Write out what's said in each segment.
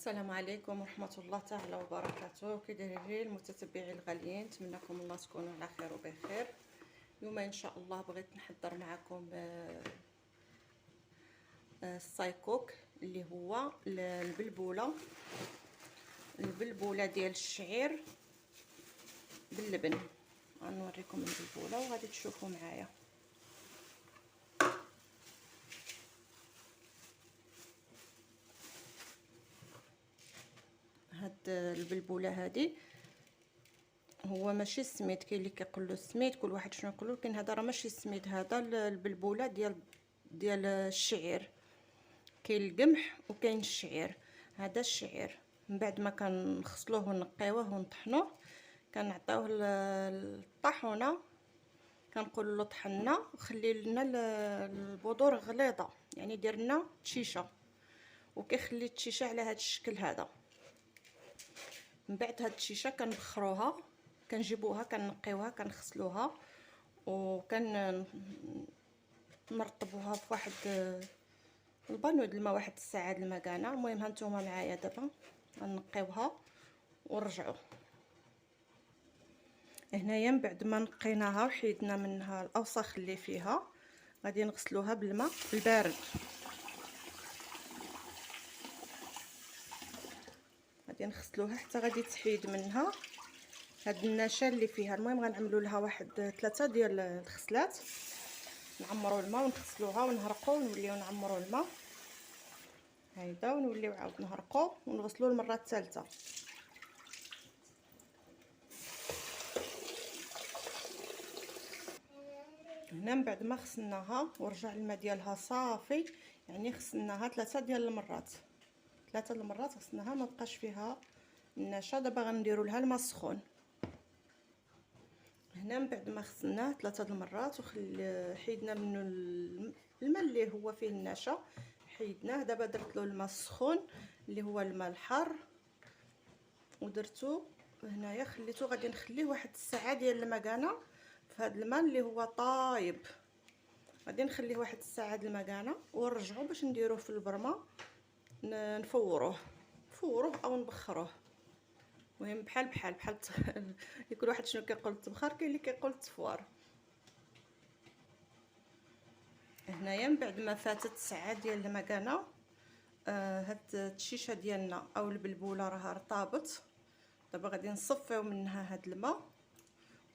السلام عليكم ورحمة الله تعالى وبركاته. كي دايرين المتتبعين الغاليين؟ نتمنىكم الله تكونوا على خير وبخير. اليوم ان شاء الله بغيت نحضر معكم الصايكوك اللي هو البلبوله ديال الشعير باللبن. غنوريكم البلبوله وغادي تشوفوا معايا. هاد البلبوله هادي هو ماشي السميد، كاين اللي كيقول له السميد، كل واحد شنو يقولوا، لكن هذا راه ماشي السميد، هذا البلبوله ديال الشعير. كاين القمح وكاين الشعير. هذا الشعير من بعد ما كنغسلوه ونقيوه ونطحنوه كنعطيوه للطاحونه، كنقول له طحنا وخلي لنا البذور غليظه، يعني دير لنا تشيشه، وكيخلي التشيشه على هذا الشكل هذا. من بعد هاد التشيشه كنبخروها، كنجيبوها كنقيوها كنغسلوها نرطبوها في واحد البانيو د الماء واحد الساعه د الماء كانا. المهم هانتوما معايا دابا غنقيوها ونرجعوا هنايا. من بعد ما نقيناها وحيدنا منها الاوساخ اللي فيها غادي نغسلوها بالماء البارد. غادي نغسلوها حتى غادي تحيد منها هاد النشا اللي فيها. المهم غنعملوا لها واحد 3 ديال الغسلات، نعمروا الماء ونغسلوها ونهرقوا ونوليو نعمروا الماء هيدا، ونوليو عاود نهرقوا ونغسلوا المره الثالثه. هنا من بعد ما غسلناها ورجع الماء ديالها صافي، يعني غسلناها 3 ديال المرات، 3 المرات غسلناها ما بقاش فيها النشا. دابا غنديروا لها الماء السخون. هنا من بعد ما غسلناه 3 المرات حيدنا منه الماء اللي هو فيه النشا، حيدناه. دابا درت له الماء السخون اللي هو الماء الحار ودرتو هنايا، خليته غادي نخليه واحد الساعه ديال المكانه في هذا الماء اللي هو طايب. غادي نخليه واحد الساعه د المكانه ونرجعوا باش نديروه في البرمه، نفوروه او نبخروه. المهم بحال كل واحد شنو كيقول التبخير، كاين اللي كيقول التفوار. هنايا من بعد ما فاتت ساعه ديال المكانه هاد التشيشه ديالنا او البلبوله راه ارطابت. دابا غادي نصفيو منها هاد الماء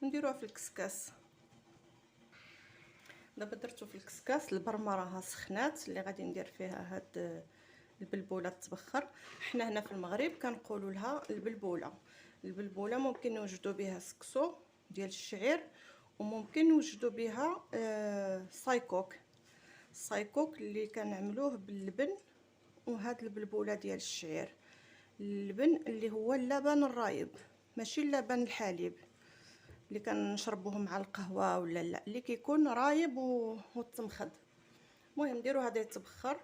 ونديروها في الكسكاس. دابا درتو في الكسكاس، البرمه راها سخنات اللي غادي ندير فيها هاد البلبوله تبخر. حنا هنا في المغرب كنقولوا لها البلبوله ممكن نوجدوا بها سكسو ديال الشعير، وممكن نوجدوا بها الصايكوك اللي كنعملوه باللبن. وهاد البلبوله ديال الشعير اللبن اللي هو اللبن الرايب، ماشي اللبن الحليب اللي كنشربوه مع القهوه ولا لا، اللي كيكون رايب وتمخد. المهم نديرو هذا يتبخر.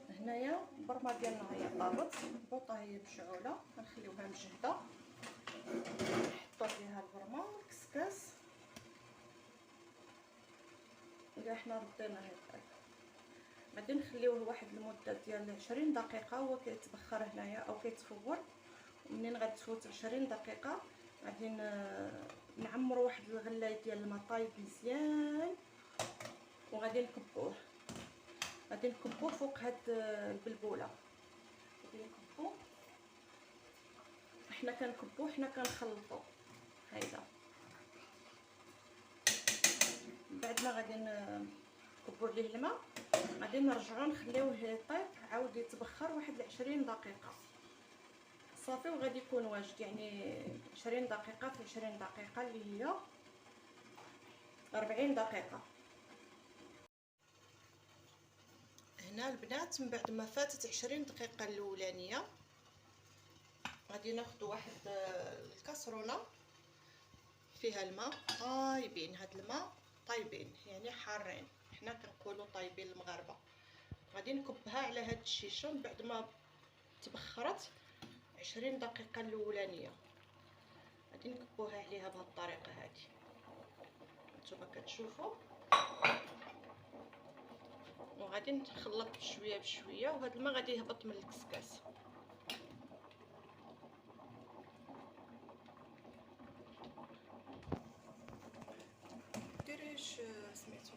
هنايا البرمه ديالنا هي طابت، البوطه هي مشعوله، غنخليوها مجهده. نحطو فيها البرمه والكسكاس اللي حنا رديناه هكا، غادي نخليوه واحد المده ديال 20 دقيقه هو كيتبخر هنايا او كيتفور. ومنين غتفوت 20 دقيقه غادي نعمروا واحد الغلايه ديال الماء طايب مزيان، وغادي نكبوه فوق هاد البلبوله. غادي نكبوه، حنا كنخلطو هيدا. بعد ما غادي نكبوا عليه الماء غادي نرجعو نخليوه يطيب عاود يتبخر واحد 20 دقيقه صافي، وغادي يكون واجد. يعني 20 دقيقه في 20 دقيقه اللي هي 40 دقيقه. هنا البنات من بعد ما فاتت 20 دقيقه الاولانيه غادي ناخذ واحد الكاسرونه فيها الماء طايبين. هاد الماء طايبين يعني حارين، حنا كنقولوا طايبين المغاربه. غادي نكبها على هاد الشيشه من بعد ما تبخرت 20 دقيقه الاولانيه. غادي نكبوها عليها بهاد الطريقه هادي، نتوما كتشوفوا. وغادي نخلط بشويه بشويه، وهذا الماء غادي يهبط من الكسكاس. ديريش سميتو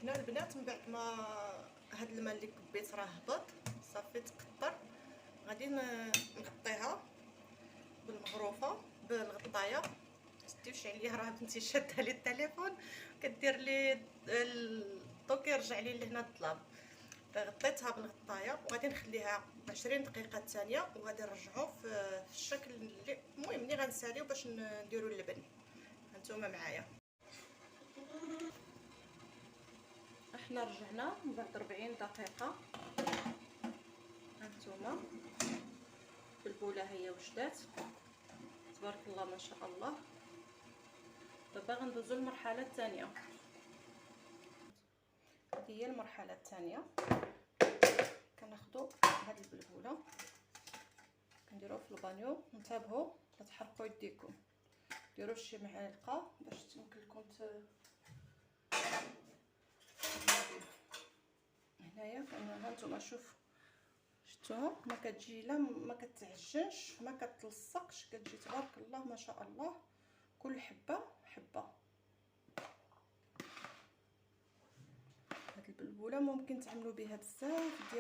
هنا البنات من بعد ما هاد الماء اللي كبيت راه هبط صافي تقطر، غادي نغطيها بالمغروفه بالغطايه. تديوش عليها راه بنتي شاده لي التليفون كدير لي الضو كيرجع لي لهنا الظلام. غطيتها بالغطايه وغادي نخليها 20 دقيقه ثانيه، وغادي نرجعو في الشكل اللي المهم اللي غنساليو باش نديرو اللبن. هانتوما معايا احنا رجعنا من بعد 40 دقيقه. هانتوما البوله هي وجدات تبارك الله ما شاء الله. دابا غندوزو للمرحله الثانيه. هذه هي المرحله الثانيه. كناخذوا هاد البلبوله كنديروها في البانيو. انتبهوا لا تحرقوا يديكم، ديروا شي معلقه باش تمكن لكم هنايا. هانتوما شوف شفتوها ما كتجي لا ما كتعجنش ما كتلصقش، كتجي تبارك الله ما شاء الله كل حبه حبه. هاد البلبوله ممكن تعملوا بها بزاف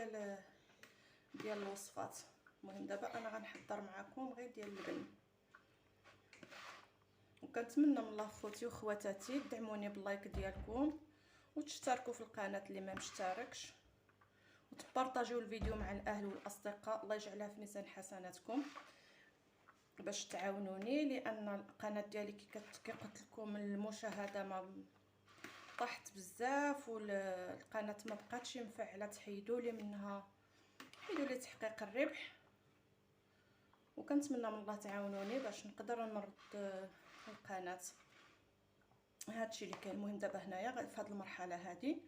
ديال الوصفات. المهم دابا انا غنحضر معكم غير ديال اللبن، وكنتمنى من الله خوتي وخواتاتي تدعموني باللايك ديالكم وتشتركوا في القناه اللي ما مشتركش، وتبارطاجيو الفيديو مع الاهل والاصدقاء. الله يجعلها في ميزان حسناتكم باش تعاونوني، لان القناه ديالي كي قلت لكم المشاهده ما طاحت بزاف والقناه ما بقاتش مفعله. تحيدوا لي منها، حيدوا لي تحقيق الربح، وكنتمنى من الله تعاونوني باش نقدر نرد القناه. هادشي اللي كاين. المهم دابا هنايا في هذه المرحله هذه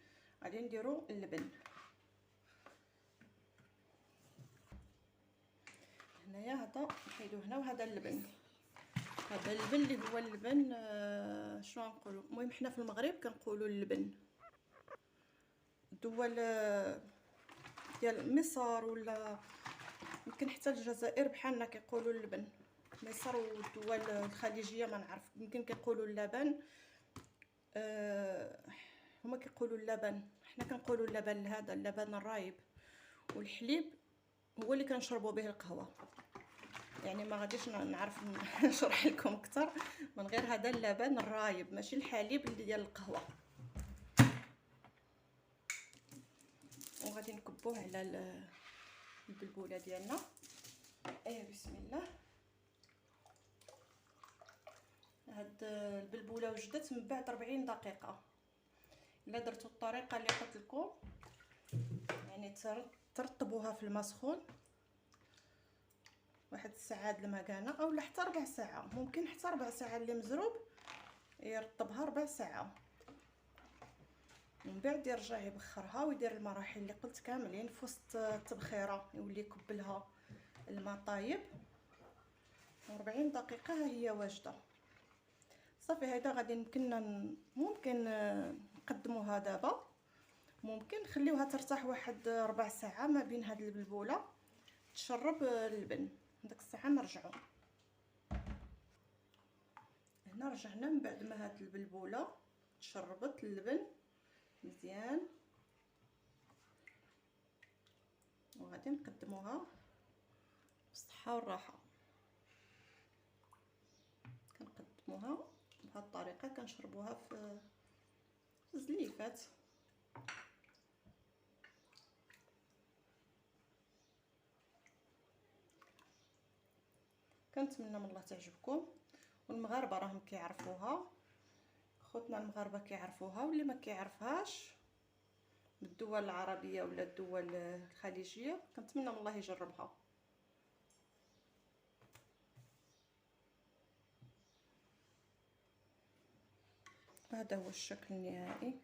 غادي نديرو اللبن. هنايا هذا نحيدو هنا، وهذا اللبن. هذا اللبن اللي هو اللبن شنو نقولوا، المهم حنا في المغرب كنقولوا اللبن. الدول ديال مصر ولا يمكن حتى الجزائر بحالنا كيقولوا اللبن. مصر والدول الخليجيه ما نعرف، يمكن كيقولوا اللبن. هما كيقولوا اللبن، حنا كنقولوا اللبن. هذا اللبن الرايب. والحليب هو اللي كنشربوا به القهوه. يعني ما غاديش نعرف نشرح لكم اكثر من غير هذا اللبن الرايب، ماشي الحليب اللي ديال القهوه. وغادي نكبوه على البلبوله ديالنا. بسم الله. هاد البلبوله وجدت من بعد 40 دقيقه. الا درتوا الطريقه اللي قلت لكم، يعني ترطبوها في الماء سخون واحد الساعه د المكانه، او حتى ربع ساعه. ممكن حتى ربع ساعه اللي مزروب يرطبها ربع ساعه، من بعد يرجع يبخرها ويدير المراحل اللي قلت كاملين في وسط التبخيره. يولي يكبلها الماء طايب. 40 دقيقه ها هي واجده. صافي هذا غادي ممكن نقدموها دابا، ممكن نخليوها ترتاح واحد ربع ساعه ما بين هاد البلبوله تشرب اللبن. ديك الساعه نرجعوا. هنا رجعنا من بعد ما هاد البلبوله تشربت اللبن مزيان، وغادي نقدموها بالصحه والراحه. كنقدموها بهذه الطريقه، كنشربوها في الزليفات. كنتمنى من الله تعجبكم. والمغاربه راهم كيعرفوها، خوتنا المغاربه كيعرفوها، واللي ما كيعرفهاش من الدول العربيه ولا الدول الخليجيه كنتمنى من الله يجربها. هذا هو الشكل النهائي.